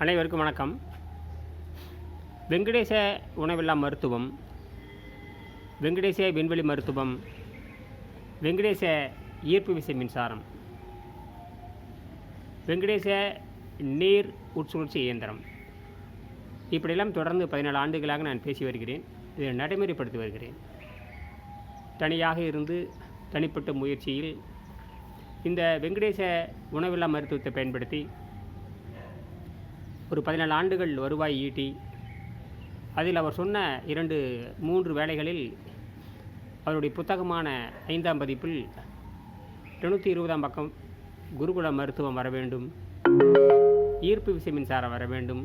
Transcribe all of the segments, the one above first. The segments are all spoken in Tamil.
அனைவருக்கும் வணக்கம். வெங்கடேச உணவில்லா மருத்துவம், வெங்கடேச விண்வெளி மருத்துவம், வெங்கடேச ஈர்ப்பு விசை மின்சாரம், வெங்கடேச நீர் உட்சுழற்சி இயந்திரம், இப்படியெல்லாம் தொடர்ந்து 17 ஆண்டுகளாக நான் பேசி வருகிறேன். இதை நடைமுறைப்படுத்தி வருகிறேன். தனியாக இருந்து தனிப்பட்ட முயற்சியில் இந்த வெங்கடேச உணவில்லா மருத்துவத்தை பயன்படுத்தி ஒரு 17 ஆண்டுகள் வருவாய் ஈட்டி, அதில் அவர் சொன்ன 2-3 வேளைகளில் அவருடைய புத்தகமான 5ஆம் பதிப்பில் 220ஆம் பக்கம் குருகுல மருத்துவம் வர வேண்டும், ஈர்ப்பு விசை மின்சாரம் வர வேண்டும்,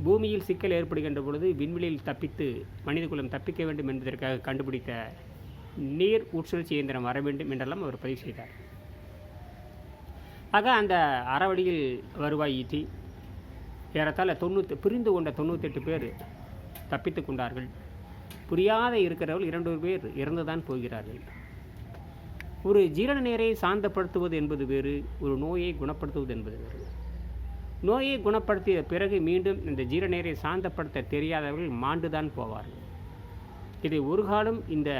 பூமியில் சிக்கல் ஏற்படுகின்ற பொழுது விண்வெளியில் தப்பித்து மனிதகுலம் தப்பிக்க வேண்டும் என்பதற்காக கண்டுபிடித்த நீர் உட்சுழற்சி இயந்திரம் வர வேண்டும் என்றெல்லாம் அவர் பதிவு செய்தார். ஆக அந்த அறவழியில் வருவாய் ஈட்டி ஏறத்தாழ புரிந்து கொண்ட 98 பேர் தப்பித்து கொண்டார்கள். புரியாத இருக்கிறவர்கள் 2 பேர் இறந்துதான் போகிறார்கள். ஒரு ஜீரண நீரை சாந்தப்படுத்துவது என்பது வேறு, ஒரு நோயை குணப்படுத்துவது என்பது வேறு. நோயை குணப்படுத்திய பிறகு மீண்டும் இந்த ஜீரண நீரை சாந்தப்படுத்த தெரியாதவர்கள் மாண்டுதான் போவார்கள். இதை ஒரு காலம் இந்த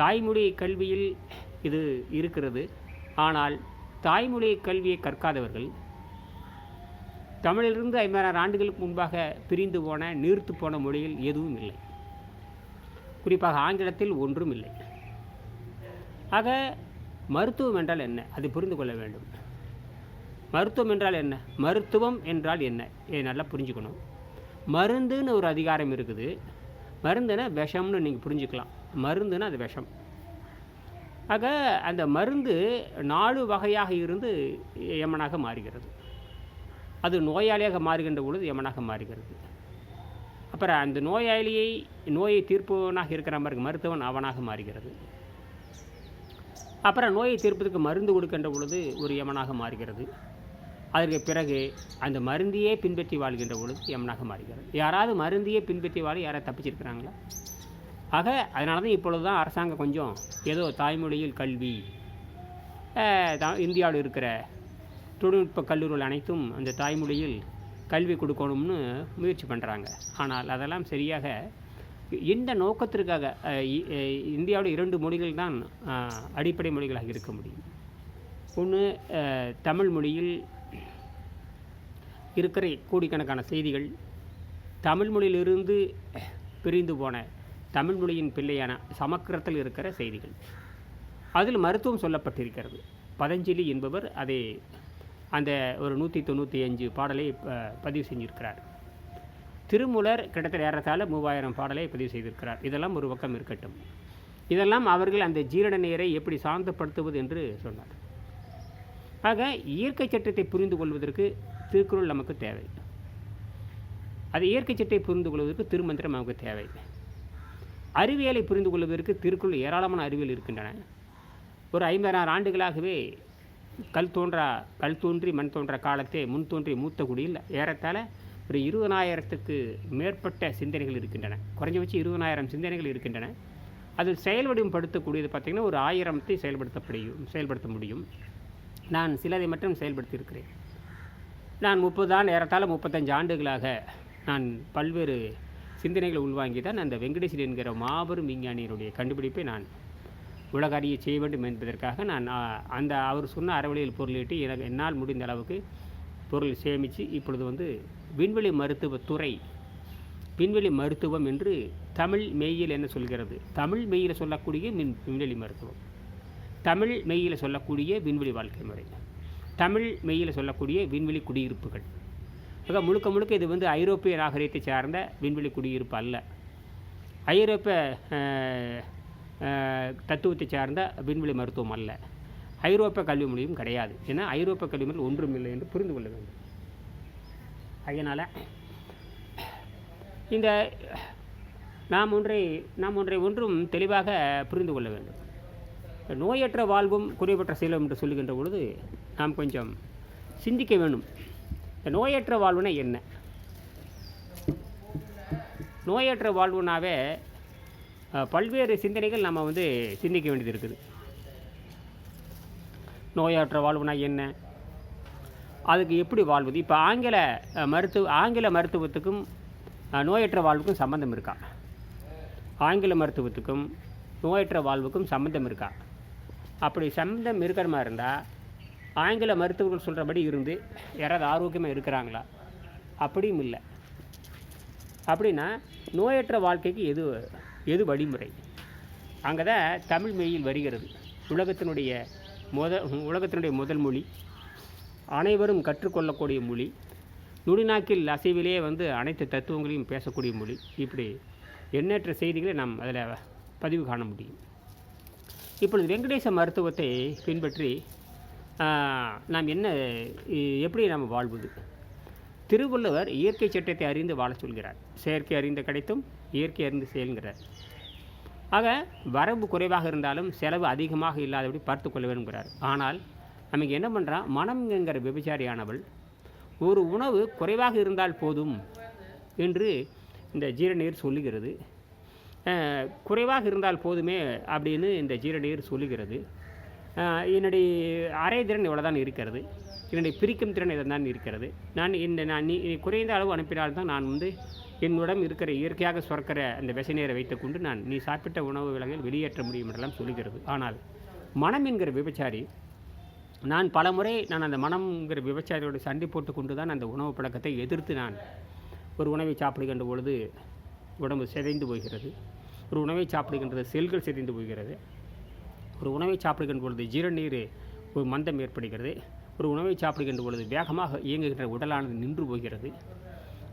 தாய்மொழி கல்வியில் இது இருக்கிறது. ஆனால் தாய்மொழி கல்வியை கற்காதவர்கள், தமிழிலிருந்து 50,000 ஆண்டுகளுக்கு முன்பாக பிரிந்து போன நீர்த்து போன மொழியில் எதுவும் இல்லை. குறிப்பாக ஆங்கிலத்தில் ஒன்றும் இல்லை. ஆக மருத்துவம் என்றால் என்ன, அது புரிந்து கொள்ள வேண்டும். மருத்துவம் என்றால் என்ன, மருத்துவம் என்றால் என்ன, இதை நல்லா புரிஞ்சுக்கணும். மருந்துன்னு ஒரு அதிகாரம் இருக்குது. மருந்துனா விஷம்னு நீங்கள் புரிஞ்சுக்கலாம். மருந்துன்னா அது விஷம். ஆக அந்த மருந்து 4 வகையாக இருந்து யமனாக மாறுகிறது. அது நோயாளியாக மாறுகின்ற பொழுது யமனாக மாறுகிறது. அப்புறம் அந்த நோயை தீர்ப்பவனாக இருக்கிற மாதிரி மருத்துவன் அவனாக மாறுகிறது. அப்புறம் நோயை தீர்ப்பதற்கு மருந்து கொடுக்கின்ற பொழுது ஒரு யமனாக மாறுகிறது. அதற்கு பிறகு அந்த மருந்தையே பின்பற்றி வாழ்கின்ற பொழுது யமனாக மாறுகிறது. யாராவது மருந்தையே பின்பற்றி வாழ யாராவது தப்பிச்சிருக்கிறாங்களா? ஆக அதனால தான் இப்பொழுது தான் அரசாங்கம் கொஞ்சம் ஏதோ தாய்மொழியில் கல்வி, இந்தியாவில் இருக்கிற தொழில்நுட்ப கல்லூரிகள் அனைத்தும் அந்த தாய்மொழியில் கல்வி கொடுக்கணும்னு முயற்சி பண்ணுறாங்க. ஆனால் அதெல்லாம் சரியாக இந்த நோக்கத்திற்காக இந்தியாவில் 2 மொழிகள் தான் அடிப்படை மொழிகளாக இருக்க முடியும். ஒன்று, தமிழ் மொழியில் இருக்கிற கோடிக்கணக்கான செய்திகள், தமிழ் மொழியிலிருந்து பிரிந்து போன தமிழ் மொழியின் பிள்ளையான சமஸ்கிருதத்தில் இருக்கிற செய்திகள். அதில் மருத்துவம் சொல்லப்பட்டிருக்கிறது. பதஞ்சலி என்பவர் அதை அந்த ஒரு 195 பாடலை பதிவு செஞ்சிருக்கிறார். திருமூலர் கிட்டத்தட்ட ஏறத்தாழ 3000 பாடலை பதிவு செய்திருக்கிறார். இதெல்லாம் ஒரு பக்கம் இருக்கட்டும். இதெல்லாம் அவர்கள் அந்த ஜீரண நீரை எப்படி சாந்தப்படுத்துவது என்று சொன்னார். ஆக இயற்கை சட்டத்தை புரிந்து கொள்வதற்கு திருக்குறள் நமக்கு தேவை. அது இயற்கை சட்டத்தை புரிந்து கொள்வதற்கு திருமந்திரம் நமக்கு தேவை. அறிவியலை புரிந்து கொள்வதற்கு திருக்குறள் ஏராளமான அறிவியல் இருக்கின்றன. ஒரு 50,000 ஆண்டுகளாகவே கல் தோன்றி மண் தோன்ற காலத்தே முன் தோன்றி மூத்த குடியில் ஏறத்தாழ ஒரு 20,000த்துக்கு மேற்பட்ட சிந்தனைகள் இருக்கின்றன. குறைஞ்சபட்சம் 20,000 சிந்தனைகள் இருக்கின்றன. அதில் செயல் வடிவப்படுத்தக்கூடியது பார்த்திங்கன்னா ஒரு 1000 செயல்படுத்த முடியும். நான் சிலதை மட்டும் செயல்படுத்தியிருக்கிறேன். நான் ஏறத்தாழ 35 ஆண்டுகளாக நான் பல்வேறு சிந்தனைகளை உள்வாங்கி தான் அந்த வெங்கடேசன் என்கிற மாபெரும் விஞ்ஞானியினுடைய கண்டுபிடிப்பை நான் உலக அறிய செய்ய வேண்டும் என்பதற்காக நான் அந்த அவர் சொன்ன அறவழியில் பொருளீட்டி என்னால் முடிந்த அளவுக்கு பொருள் சேமித்து இப்பொழுது விண்வெளி மருத்துவத்துறை, விண்வெளி மருத்துவம் என்று தமிழ் மெய்யில் என்ன சொல்கிறது, தமிழ் மெய்யில் சொல்லக்கூடிய விண்வெளி மருத்துவம், தமிழ் மெய்யில் சொல்லக்கூடிய விண்வெளி வாழ்க்கை முறை, தமிழ் மெய்யில் சொல்லக்கூடிய விண்வெளி குடியிருப்புகள். ஆக முழுக்க இது ஐரோப்பிய நாகரிகத்தை சார்ந்த விண்வெளி குடியிருப்பு அல்ல. ஐரோப்பிய தத்துவத்தை சார்ந்த விண்வெளி மருத்துவம் அல்ல. ஐரோப்பிய கல்வி மொழியும் கிடையாது. ஏன்னா ஐரோப்பிய கல்வி மொழி ஒன்றும் இல்லை என்று புரிந்து கொள்ள வேண்டும். அதனால் இந்த நாம் ஒன்றும் தெளிவாக புரிந்து கொள்ள வேண்டும். நோயற்ற வாழ்வும் குறைவற்ற செயலும் என்று சொல்லுகின்ற பொழுது நாம் கொஞ்சம் சிந்திக்க வேண்டும். நோயற்ற வாழ்வுனா என்ன? நோயற்ற வாழ்வுனாவே பல்வேறு சிந்தனைகள் நம்ம சிந்திக்க வேண்டியது இருக்குது. நோயற்ற வாழ்வுனா என்ன? அதுக்கு எப்படி வாழ்வது? இப்போ ஆங்கில மருத்துவத்துக்கும் நோயற்ற வாழ்வுக்கும் சம்மந்தம் இருக்கா? ஆங்கில மருத்துவத்துக்கும் நோயற்ற வாழ்வுக்கும் சம்மந்தம் இருக்கா? அப்படி சம்மந்தம் இருக்கிற மாதிரி இருந்தால் ஆங்கில மருத்துவர்கள் சொல்கிறபடி இருந்து யாராவது ஆரோக்கியமாக இருக்கிறாங்களா? அப்படியும் இல்லை. அப்படின்னா நோயற்ற வாழ்க்கைக்கு எது வழிமுறை? அங்கே தான் தமிழ் மெய்யில் வருகிறது. உலகத்தினுடைய முதல் மொழி, அனைவரும் கற்றுக்கொள்ளக்கூடிய மொழி, நுடிநாக்கில் அசைவிலே அனைத்து தத்துவங்களையும் பேசக்கூடிய மொழி. இப்படி எண்ணற்ற செய்திகளை நாம் அதில் பதிவு காண முடியும். இப்பொழுது வெங்கடேச மருத்துவத்தை பின்பற்றி நாம் எப்படி நாம் வாழ்வது? திருவள்ளுவர் இயற்கை சட்டத்தை அறிந்து வாழ சொல்கிறார். செயற்கை அறிந்த கிடைத்தும் இயற்கை அறிந்து செயல்கிறார். ஆக வரம்பு குறைவாக இருந்தாலும் செலவு அதிகமாக இல்லாதபடி பார்த்து கொள்ள வேண்டுங்கிறார். ஆனால் நமக்கு என்ன பண்ணுறான்? மனம்ங்கிற விபச்சாரியானவள் ஒரு உணவு குறைவாக இருந்தால் போதும் என்று இந்த ஜீரநீர் சொல்லுகிறது. குறைவாக இருந்தால் போதுமே அப்படின்னு இந்த ஜீரநீர் சொல்லுகிறது. என்னுடைய அரை திறன் இவ்வளோ தான் இருக்கிறது, என்னுடைய பிரிக்கும் திறன் இதை தான் இருக்கிறது, நீ குறைந்த அளவு அனுப்பினால்தான் நான் என்னுடன் இருக்கிற இயற்கையாக சுரக்கிற அந்த விஷநீரை வைத்துக்கொண்டு நீ சாப்பிட்ட உணவு விலங்குகள் வெளியேற்ற முடியும் என்றெல்லாம் சொல்லுகிறது. ஆனால் மனம் என்கிற விபச்சாரி, நான் பலமுறை அந்த மனம்ங்கிற விபச்சாரியோடு சண்டை போட்டு கொண்டு தான் அந்த உணவு பழக்கத்தை எதிர்த்து நான் ஒரு உணவை சாப்பிடுகின்ற பொழுது உடம்பு சிதைந்து போகிறது. ஒரு உணவை சாப்பிடுகின்றது செல்கள் சிதைந்து போகிறது. ஒரு உணவை சாப்பிடுகின்ற பொழுது ஜீரநீர் ஒரு மந்தம் ஏற்படுகிறது. ஒரு உணவை சாப்பிடுகின்ற பொழுது வேகமாக இயங்குகின்ற உடலானது நின்று போகிறது.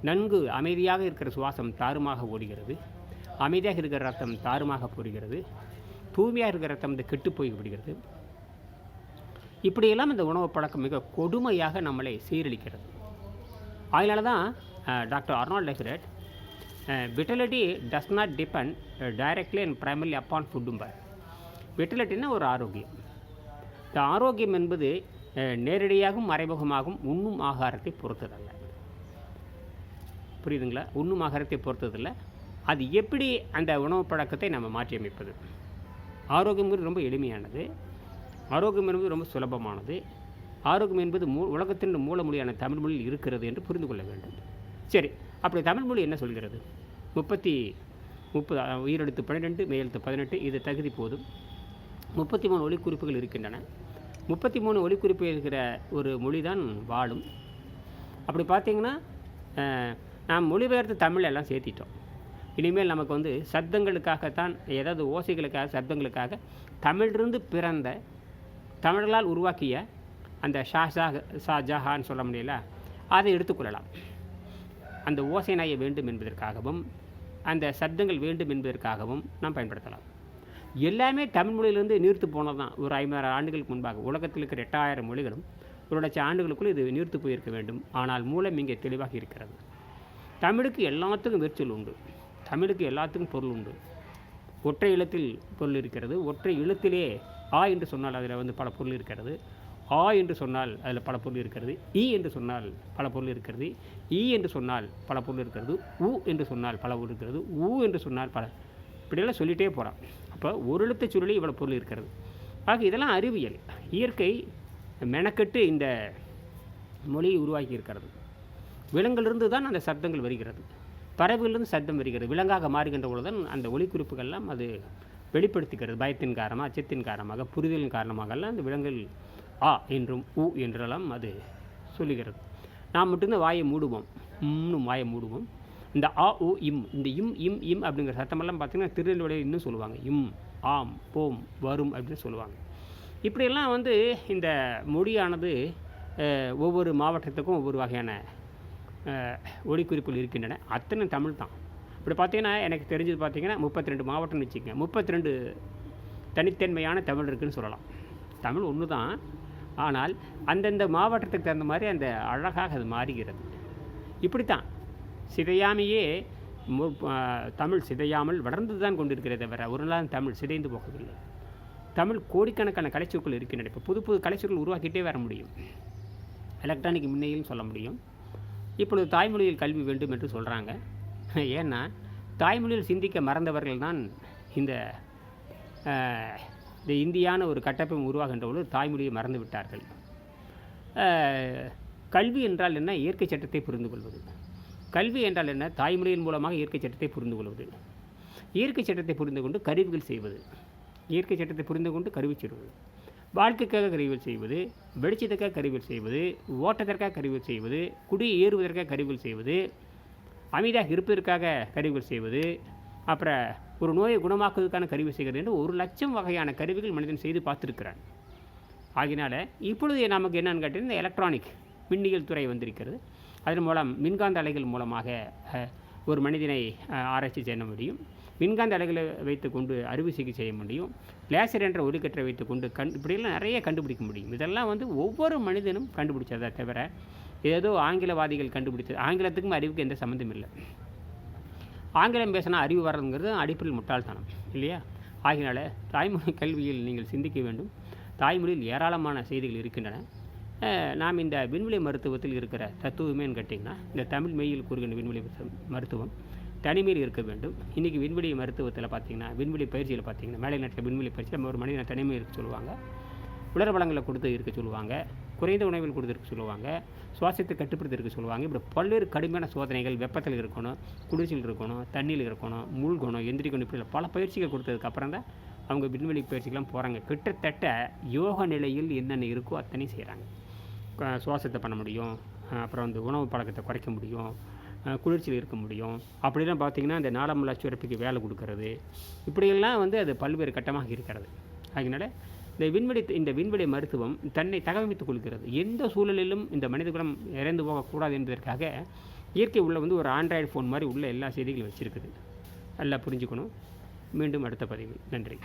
நன்கு அமைதியாக இருக்கிற சுவாசம் தாறுமாக ஓடுகிறது. அமைதியாக இருக்கிற ரத்தம் தாறுமாக போடுகிறது. தூய்மையாக இருக்கிற ரத்தம் கெட்டு போய்விடுகிறது. இப்படியெல்லாம் இந்த உணவு பழக்கம் மிக கொடுமையாக நம்மளை சீரழிக்கிறது. அதனால தான் doctor Arnold Leffert vitality does not depend directly and primarily upon ஃபுட்டும்பார். விட்டலிட்டின்னா ஒரு ஆரோக்கியம். இந்த ஆரோக்கியம் என்பது நேரடியாகவும் மறைமுகமாகவும் உண்ணும் ஆகாரத்தை பொறுத்ததல்ல. புரியுதுங்களா? உண்ணும் ஆகாரத்தை பொறுத்ததில்லை. அது எப்படி அந்த உணவு பழக்கத்தை நம்ம மாற்றி அமைப்பது? ஆரோக்கியங்கிறது ரொம்ப எளிமையானது. ஆரோக்கியம் என்பது ரொம்ப சுலபமானது. ஆரோக்கியம் என்பது உலகத்தின் மூலமொழியான தமிழ் மொழியில் இருக்கிறது என்று புரிந்து கொள்ள வேண்டும். சரி, அப்படி தமிழ் மொழி என்ன சொல்கிறது? 30 உயிரெழுத்து 12 மெய்யெழுத்து 18 இது தகுதி போதும். 33 ஒலிக்குறிப்புகள் இருக்கின்றன. 33 ஒலிக்குறிப்பு இருக்கிற ஒரு மொழி தான் வாழும். அப்படி பார்த்திங்கன்னா நாம் மொழிபெயர்த்து தமிழ் எல்லாம் சேர்த்திட்டோம். இனிமேல் நமக்கு சப்தங்களுக்காகத்தான், ஏதாவது ஓசைகளுக்காக சப்தங்களுக்காக தமிழிலிருந்து பிறந்த தமிழர்களால் உருவாக்கிய அந்த ஷாஜஹான்னு சொல்ல முடியல, அதை எடுத்துக்கொள்ளலாம். அந்த ஓசை நாயை வேண்டும் என்பதற்காகவும் அந்த சப்தங்கள் வேண்டும் என்பதற்காகவும் நாம் பயன்படுத்தலாம். எல்லாமே தமிழ் மொழியிலிருந்து நீர்த்து போனது தான். ஒரு 50 ஆண்டுகளுக்கு முன்பாக உலகத்தில் இருக்கிற 8000 மொழிகளும் 1,00,000 ஆண்டுகளுக்குள் இது நீர்த்து போயிருக்க வேண்டும். ஆனால் மூலம் இங்கே தெளிவாக இருக்கிறது. தமிழுக்கு எல்லாத்துக்கும் வேர்ச்சொல் உண்டு. தமிழுக்கு எல்லாத்துக்கும் பொருள் உண்டு. ஒற்றை எழுத்தில் பொருள் இருக்கிறது. ஒற்றை எழுத்திலே ஆ என்று சொன்னால் அதில் பல பொருள் இருக்கிறது. ஆ என்று சொன்னால் அதில் பல பொருள் இருக்கிறது. இ என்று சொன்னால் பல பொருள் இருக்கிறது. ஈ என்று சொன்னால் பல பொருள் இருக்கிறது. உ என்று சொன்னால் பல பொருள் இருக்கிறது. ஊ என்று சொன்னால் பல, இப்படியெல்லாம் சொல்லிகிட்டே போகிறான். அப்போ ஒரு எழுத்து சொல்லி இவ்வளோ பொருள் இருக்கிறது. ஆக இதெல்லாம் அறிவியல். இயற்கை மெனக்கெட்டு இந்த மொழியை உருவாக்கி இருக்கிறது. விலங்கிலிருந்து தான் அந்த சப்தங்கள் வருகிறது. பறவைகளிலிருந்து சப்தம் வருகிறது. விலங்காக மாறுகின்ற பொழுதுதான் அந்த ஒலிக்குறிப்புகள்லாம் அது வெளிப்படுத்துகிறது. பயத்தின் காரணமாக, அச்சத்தின் காரணமாக, புரிதலின் காரணமாகலாம் அந்த விலங்குகள் ஆ என்றும் உ என்றெல்லாம் அது சொல்லுகிறது. நாம் மட்டும்தான் வாயை மூடுவோம், வாயை மூடுவோம். இந்த ஆ உ இம், இந்த இம் அப்படிங்கிற சத்தமெல்லாம் பார்த்திங்கன்னா திருநெல்வேலியில் இன்னும் சொல்லுவாங்க. இம், ஆம், போம், வரும் அப்படின்னு சொல்லுவாங்க. இப்படியெல்லாம் இந்த மொழியானது ஒவ்வொரு மாவட்டத்துக்கும் ஒவ்வொரு வகையான ஒலிக்குறிப்புகள் இருக்கின்றன. அத்தனை தமிழ் தான். இப்படி பார்த்திங்கன்னா எனக்கு தெரிஞ்சது பார்த்திங்கன்னா 32 மாவட்டம்னு வச்சுக்கோங்க. 32 தனித்தன்மையான தமிழ் இருக்குதுன்னு சொல்லலாம். தமிழ் ஒன்று தான், ஆனால் அந்தந்த மாவட்டத்துக்கு தகுந்த மாதிரி அந்த அழகாக அது மாறுகிறது. இப்படித்தான் சிதையாமையே தமிழ் சிதையாமல் வளர்ந்து தான் கொண்டிருக்கிறதே தவிர ஒரு நாள் தமிழ் சிதைந்து போகவில்லை. தமிழ் கோடிக்கணக்கான கலைச்சொற்கள் இருக்கின்றன. இப்போ புது புது கலைச்சொற்கள் உருவாக்கிட்டே வர முடியும். எலக்ட்ரானிக் முன்னையும் சொல்ல முடியும். இப்பொழுது தாய்மொழியில் கல்வி வேண்டும் என்று சொல்கிறாங்க. ஏன்னா தாய்மொழியில் சிந்திக்க மறந்தவர்கள் தான் இந்த இந்தியான ஒரு கட்டமைப்பு உருவாகின்ற பொழுது தாய்மொழியை மறந்து விட்டார்கள். கல்வி என்றால் என்ன? இயற்கை சட்டத்தை புரிந்து கொள்வது. கல்வி என்றால் என்ன? தாய்மொழியின் மூலமாக இயற்கை சட்டத்தை புரிந்து கொள்வது. இயற்கை சட்டத்தை புரிந்து கொண்டு கருவிகள் செய்வது. இயற்கை சட்டத்தை புரிந்து கொண்டு கருவி செய்வது. வாழ்க்கைக்காக கருவிகள் செய்வது, வெளிச்சத்துக்காக கருவிகள் செய்வது, ஓட்டத்திற்காக கருவிகள் செய்வது, குடி ஏறுவதற்காக கருவிகள் செய்வது, அமைதியாக இருப்பதற்காக கருவிகள் செய்வது, அப்புறம் ஒரு நோயை குணமாக்குவதற்கான கருவி செய்கிறது என்று 1,00,000 வகையான கருவிகள் மனிதன் செய்து பார்த்துருக்கிறான். ஆகினால இப்பொழுது நமக்கு என்னென்னு கேட்டீங்கன்னா, இந்த எலக்ட்ரானிக் மின்னியல் துறை வந்திருக்கிறது. அதன் மூலம் மின்காந்த அலைகள் மூலமாக ஒரு மனிதனை ஆராய்ச்சி செய்ய முடியும். மின்காந்த அலைகளை வைத்துக்கொண்டு அறுவை சிகிச்சை செய்ய முடியும். லேசர் என்ற ஒளிக்கற்றை வைத்துக்கொண்டு இப்படியெல்லாம் நிறைய கண்டுபிடிக்க முடியும். இதெல்லாம் ஒவ்வொரு மனிதனும் கண்டுபிடிச்சதை தவிர ஏதோ ஆங்கிலவாதிகள் கண்டுபிடிச்சது. ஆங்கிலத்துக்கும் அறிவுக்கு எந்த சம்மந்தம் இல்லை. ஆங்கிலம் பேசினா அறிவு வர்றதுங்கிறது அடிப்படையில் முட்டாள்தனம் இல்லையா? ஆகினால தாய்மொழி கல்வியில் நீங்கள் சிந்திக்க வேண்டும். தாய்மொழியில் ஏராளமான செய்திகள் இருக்கின்றன. நாம் இந்த விண்வெளி மருத்துவத்தில் இருக்கிற தத்துவமேன்னு கேட்டிங்கன்னா, இந்த தமிழ் மெய்யில் கூறுகின்ற விண்வெளி மருத்துவம் தனிமையில் இருக்க வேண்டும். இன்றைக்கி விண்வெளி மருத்துவத்தில் பார்த்திங்கன்னா, விண்வெளி பயிற்சியில் பார்த்திங்கன்னா, மேலை நாட்டில் விண்வெளி பயிற்சியில் நம்ம ஒரு மனிதனை தனிமையில் இருக்க சொல்லுவாங்க. உலர் வளங்களை கொடுத்து இருக்க சொல்லுவாங்க. குறைந்த உணவில் கொடுத்து இருக்க சொல்லுவாங்க. சுவாசத்தை கட்டுப்படுத்தி இருக்க சொல்லுவாங்க. இப்படி பல்வேறு கடுமையான சோதனைகள், வெப்பத்தில் இருக்கணும், குளிர்ச்சியில் இருக்கணும், தண்ணியில் இருக்கணும், மூழ்கணும், எந்திரிக்கணும், இப்படி பல பயிற்சிகள் கொடுத்ததுக்கப்புறம் தான் அவங்க விண்வெளி பயிற்சிக்கெலாம் போகிறாங்க. கிட்டத்தட்ட யோக நிலையில் என்னென்ன இருக்கோ அத்தனை செய்கிறாங்க. சுவாசத்தை பண்ண முடியும், அப்புறம் உணவு பழக்கத்தை குறைக்க முடியும், குளிர்ச்சியில் இருக்க முடியும். அப்படிலாம் பார்த்திங்கன்னா இந்த நாளமில்லா சுரப்பிக்கு வேலை கொடுக்கறது, இப்படியெல்லாம் அது பல்வேறு கட்டமாக இருக்கிறது. அதனால் இந்த விண்வெளி மருத்துவம் தன்னை தகவமைத்துக் கொள்கிறது. எந்த சூழலிலும் இந்த மனிதகுலம் இறந்து போகக்கூடாது என்பதற்காக இயற்கை உள்ள ஒரு ஆண்ட்ராய்டு ஃபோன் மாதிரி உள்ள எல்லா செய்திகளும் வச்சுருக்குது. நல்லா புரிஞ்சுக்கணும். மீண்டும் அடுத்த பதிவு. நன்றி.